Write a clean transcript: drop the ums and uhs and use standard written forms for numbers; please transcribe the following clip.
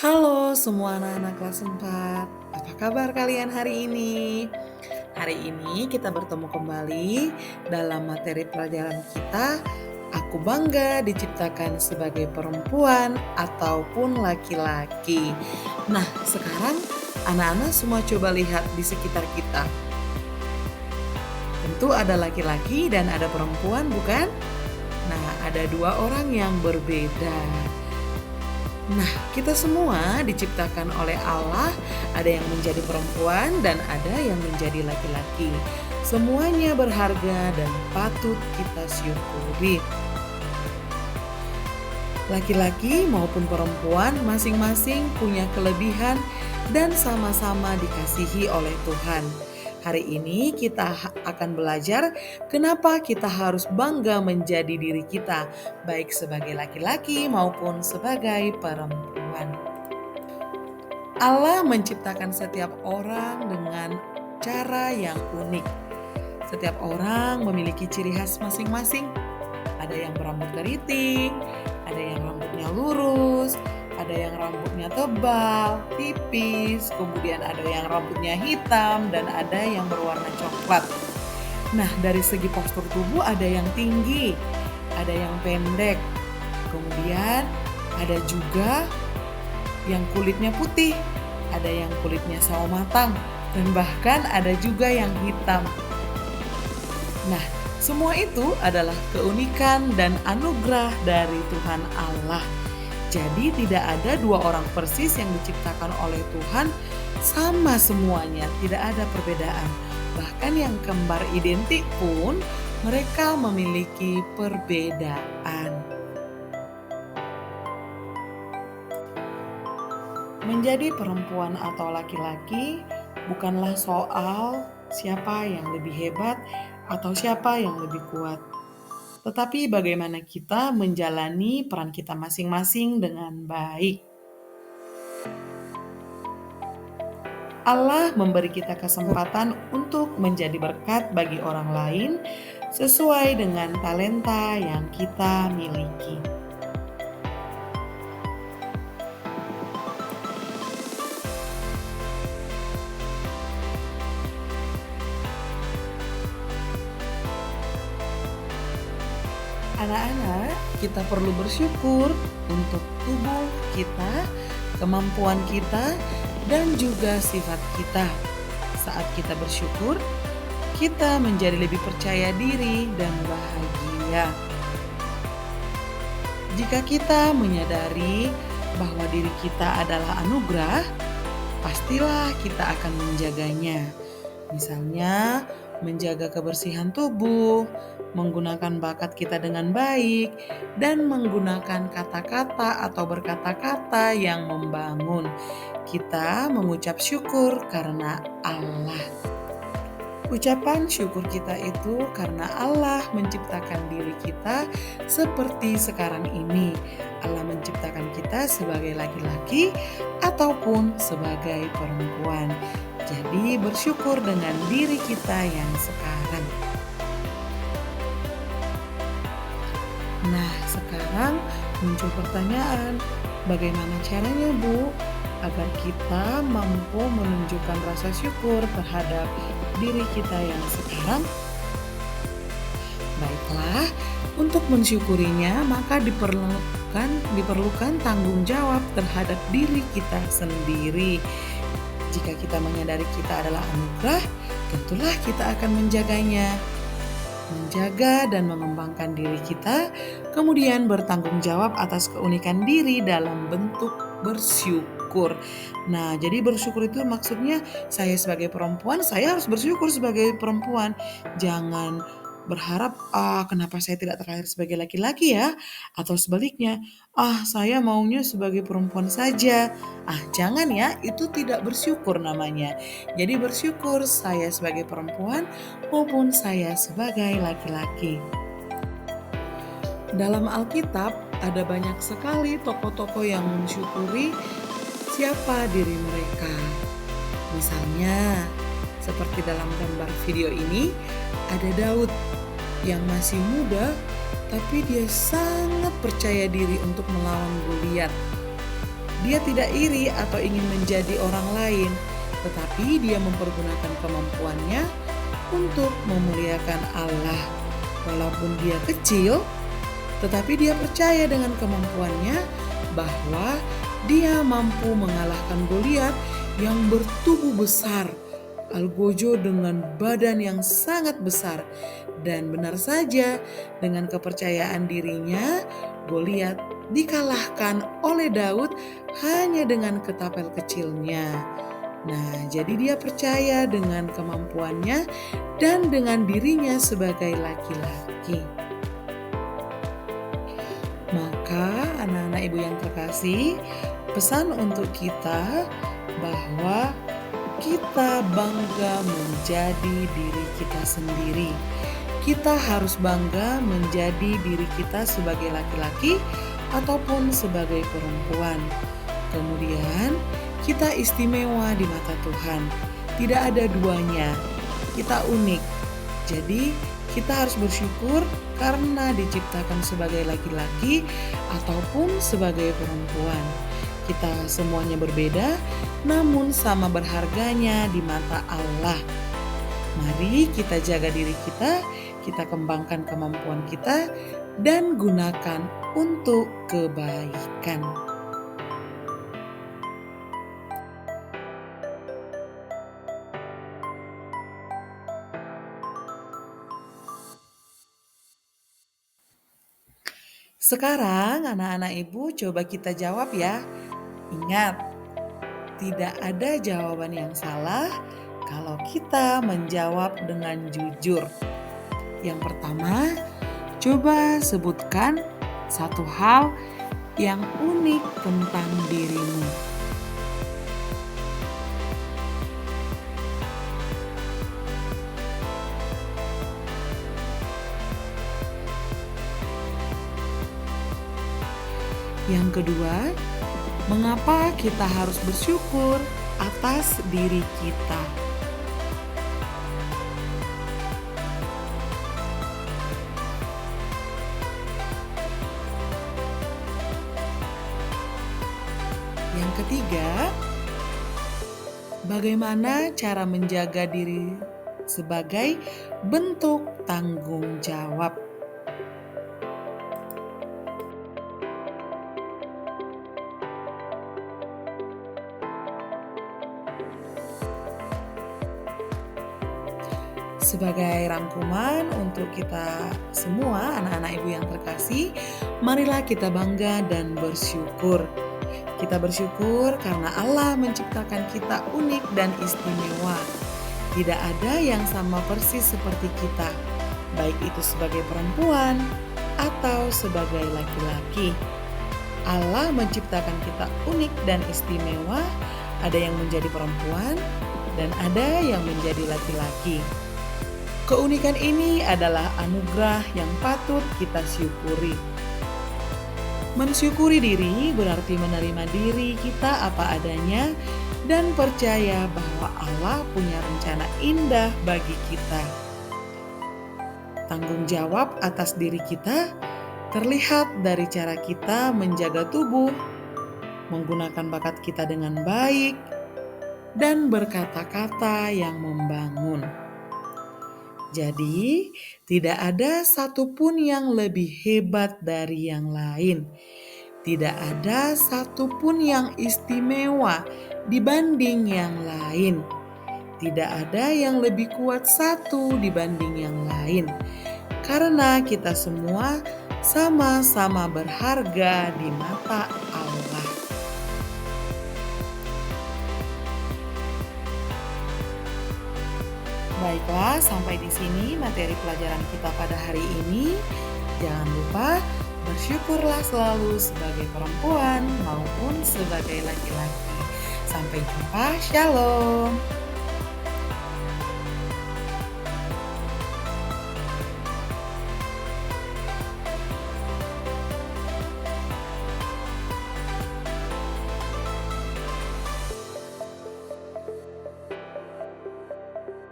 Halo semua anak-anak kelas 4. Apa kabar kalian hari ini? Hari ini kita bertemu kembali dalam materi pelajaran kita. Aku bangga diciptakan sebagai perempuan ataupun laki-laki. Nah, sekarang anak-anak semua coba lihat di sekitar kita. Tentu ada laki-laki dan ada perempuan, bukan? Nah, ada dua orang yang berbeda. Nah, kita semua diciptakan oleh Allah, ada yang menjadi perempuan dan ada yang menjadi laki-laki. Semuanya berharga dan patut kita syukuri. Laki-laki maupun perempuan masing-masing punya kelebihan dan sama-sama dikasihi oleh Tuhan. Hari ini kita akan belajar kenapa kita harus bangga menjadi diri kita, baik sebagai laki-laki maupun sebagai perempuan. Allah menciptakan setiap orang dengan cara yang unik. Setiap orang memiliki ciri khas masing-masing. Ada yang berambut keriting, ada yang rambutnya lurus, ada yang rambutnya tebal, tipis, kemudian ada yang rambutnya hitam, dan ada yang berwarna coklat. Nah, dari segi postur tubuh ada yang tinggi, ada yang pendek, kemudian ada juga yang kulitnya putih, ada yang kulitnya sawo matang, dan bahkan ada juga yang hitam. Nah, semua itu adalah keunikan dan anugerah dari Tuhan Allah. Jadi tidak ada dua orang persis yang diciptakan oleh Tuhan sama semuanya, tidak ada perbedaan. Bahkan yang kembar identik pun mereka memiliki perbedaan. Menjadi perempuan atau laki-laki bukanlah soal siapa yang lebih hebat atau siapa yang lebih kuat, tetapi bagaimana kita menjalani peran kita masing-masing dengan baik. Allah memberi kita kesempatan untuk menjadi berkat bagi orang lain sesuai dengan talenta yang kita miliki. Anak-anak, kita perlu bersyukur untuk tubuh kita, kemampuan kita, dan juga sifat kita. Saat kita bersyukur, kita menjadi lebih percaya diri dan bahagia. Jika kita menyadari bahwa diri kita adalah anugerah, pastilah kita akan menjaganya. Misalnya, menjaga kebersihan tubuh, menggunakan bakat kita dengan baik, dan menggunakan kata-kata atau berkata-kata yang membangun. Kita mengucap syukur karena Allah. Ucapan syukur kita itu karena Allah menciptakan diri kita seperti sekarang ini. Allah menciptakan kita sebagai laki-laki ataupun sebagai perempuan. Jadi bersyukur dengan diri kita yang sekarang. Nah, sekarang muncul pertanyaan, bagaimana caranya, Bu, agar kita mampu menunjukkan rasa syukur terhadap diri kita yang sekarang? Baiklah, untuk mensyukurinya maka diperlukan tanggung jawab terhadap diri kita sendiri. Jika kita menyadari kita adalah anugerah, tentulah kita akan menjaganya. Menjaga dan mengembangkan diri kita, kemudian bertanggung jawab atas keunikan diri dalam bentuk bersyukur. Nah, jadi bersyukur itu maksudnya saya sebagai perempuan, saya harus bersyukur sebagai perempuan. Jangan berharap, kenapa saya tidak terlahir sebagai laki-laki ya? Atau sebaliknya, saya maunya sebagai perempuan saja. Jangan ya, itu tidak bersyukur namanya. Jadi bersyukur saya sebagai perempuan maupun saya sebagai laki-laki. Dalam Alkitab ada banyak sekali tokoh-tokoh yang mensyukuri siapa diri mereka. Misalnya, seperti dalam gambar video ini, ada Daud yang masih muda tapi dia sangat percaya diri untuk melawan Goliat. Dia tidak iri atau ingin menjadi orang lain, tetapi dia mempergunakan kemampuannya untuk memuliakan Allah. Walaupun dia kecil, tetapi dia percaya dengan kemampuannya bahwa dia mampu mengalahkan Goliat yang bertubuh besar, Algojo dengan badan yang sangat besar. Dan benar saja, dengan kepercayaan dirinya, Goliat dikalahkan oleh Daud hanya dengan ketapel kecilnya. Nah, jadi dia percaya dengan kemampuannya dan dengan dirinya sebagai laki-laki. Maka anak-anak ibu yang terkasih, pesan untuk kita bahwa kita bangga menjadi diri kita sendiri. Kita harus bangga menjadi diri kita sebagai laki-laki ataupun sebagai perempuan. Kemudian kita istimewa di mata Tuhan. Tidak ada duanya. Kita unik. Jadi kita harus bersyukur karena diciptakan sebagai laki-laki ataupun sebagai perempuan. Kita semuanya berbeda, namun sama berharganya di mata Allah. Mari kita jaga diri kita kembangkan kemampuan kita, dan gunakan untuk kebaikan. Sekarang anak-anak ibu coba kita jawab ya. Ingat, tidak ada jawaban yang salah kalau kita menjawab dengan jujur. Yang pertama, coba sebutkan satu hal yang unik tentang dirimu. Yang kedua, mengapa kita harus bersyukur atas diri kita? Yang ketiga, bagaimana cara menjaga diri sebagai bentuk tanggung jawab? Sebagai rangkuman untuk kita semua anak-anak ibu yang terkasih, marilah kita bangga dan bersyukur. Kita bersyukur karena Allah menciptakan kita unik dan istimewa. Tidak ada yang sama persis seperti kita, baik itu sebagai perempuan atau sebagai laki-laki. Allah menciptakan kita unik dan istimewa, ada yang menjadi perempuan dan ada yang menjadi laki-laki. Keunikan ini adalah anugerah yang patut kita syukuri. Mensyukuri diri berarti menerima diri kita apa adanya dan percaya bahwa Allah punya rencana indah bagi kita. Tanggung jawab atas diri kita terlihat dari cara kita menjaga tubuh, menggunakan bakat kita dengan baik, dan berkata-kata yang membangun. Jadi, tidak ada satupun yang lebih hebat dari yang lain. Tidak ada satupun yang istimewa dibanding yang lain. Tidak ada yang lebih kuat satu dibanding yang lain. Karena kita semua sama-sama berharga di mata Allah. Baiklah, sampai di sini materi pelajaran kita pada hari ini. Jangan lupa bersyukurlah selalu sebagai perempuan maupun sebagai laki-laki. Sampai jumpa, shalom.